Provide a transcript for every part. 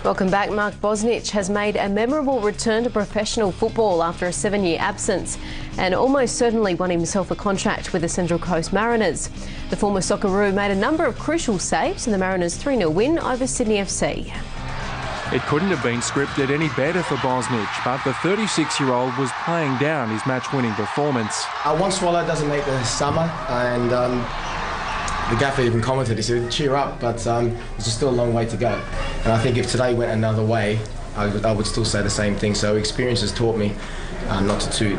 Welcome back. Mark Bosnich has made a memorable return to professional football after a 7-year absence and almost certainly won himself a contract with the Central Coast Mariners. The former Socceroo made a number of crucial saves in the Mariners' 3-0 win over Sydney FC. It couldn't have been scripted any better for Bosnich, but the 36-year-old was playing down his match-winning performance. One swallow doesn't make the summer, and the gaffer even commented, he said, cheer up, but there's still a long way to go. And I think if today went another way, I would still say the same thing. So experience has taught me not to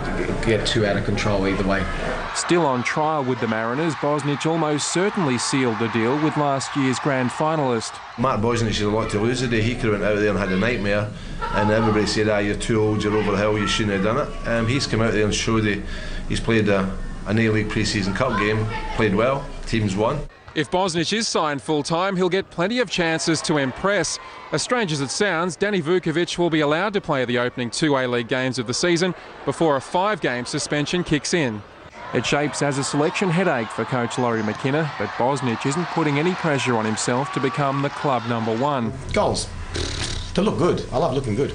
get too out of control either way. Still on trial with the Mariners, Bosnich almost certainly sealed the deal with last year's grand finalist. Mark Bosnich has a lot to lose today. He could have went out there and had a nightmare, and everybody said, you're too old, you're over the hill, you shouldn't have done it. He's come out there and showed that he's played an A-League pre-season cup game, played well, team's won. If Bosnich is signed full-time, he'll get plenty of chances to impress. As strange as it sounds, Danny Vukovic will be allowed to play the opening 2 A-League games of the season before a 5-game suspension kicks in. It shapes as a selection headache for coach Laurie McKenna, but Bosnich isn't putting any pressure on himself to become the club #1. Goals. To look good. I love looking good.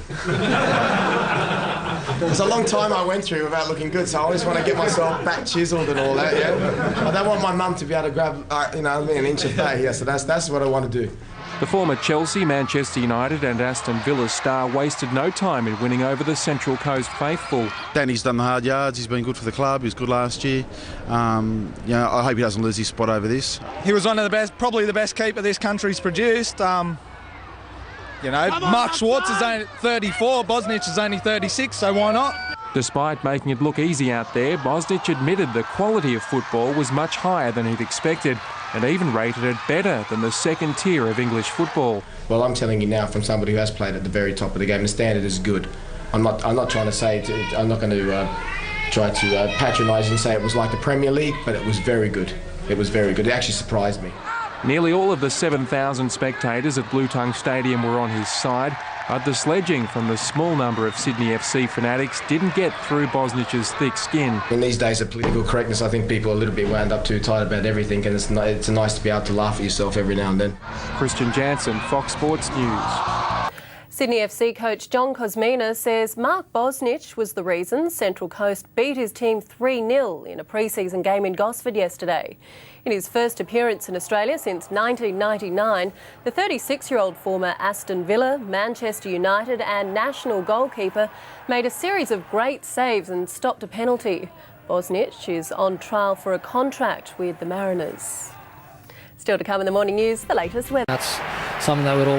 It's a long time I went through without looking good, so I always want to get myself back chiseled and all that, yeah. I don't want my mum to be able to grab, an inch of fat here, so that's what I want to do. The former Chelsea, Manchester United and Aston Villa star wasted no time in winning over the Central Coast faithful. Danny's done the hard yards, he's been good for the club, he was good last year. I hope he doesn't lose his spot over this. He was one of the best, probably the best keeper this country's produced. Mark Schwartz is only 34, Bosnich is only 36, so why not? Despite making it look easy out there, Bosnich admitted the quality of football was much higher than he'd expected and even rated it better than the second tier of English football. Well, I'm telling you now from somebody who has played at the very top of the game, the standard is good. I'm not trying to say, I'm not going to try to patronise and say it was like the Premier League, but it was very good. It was very good. It actually surprised me. Nearly all of the 7,000 spectators at Blue Tongue Stadium were on his side, but the sledging from the small number of Sydney FC fanatics didn't get through Bosnich's thick skin. In these days of political correctness, I think people are a little bit wound up too tight about everything, and it's nice to be able to laugh at yourself every now and then. Christian Jansen, Fox Sports News. Sydney FC coach John Kosmina says Mark Bosnich was the reason Central Coast beat his team 3-0 in a pre-season game in Gosford yesterday. In his first appearance in Australia since 1999, the 36-year-old former Aston Villa, Manchester United and national goalkeeper made a series of great saves and stopped a penalty. Bosnich is on trial for a contract with the Mariners. Still to come in the morning news, the latest weather. That's something that we'd all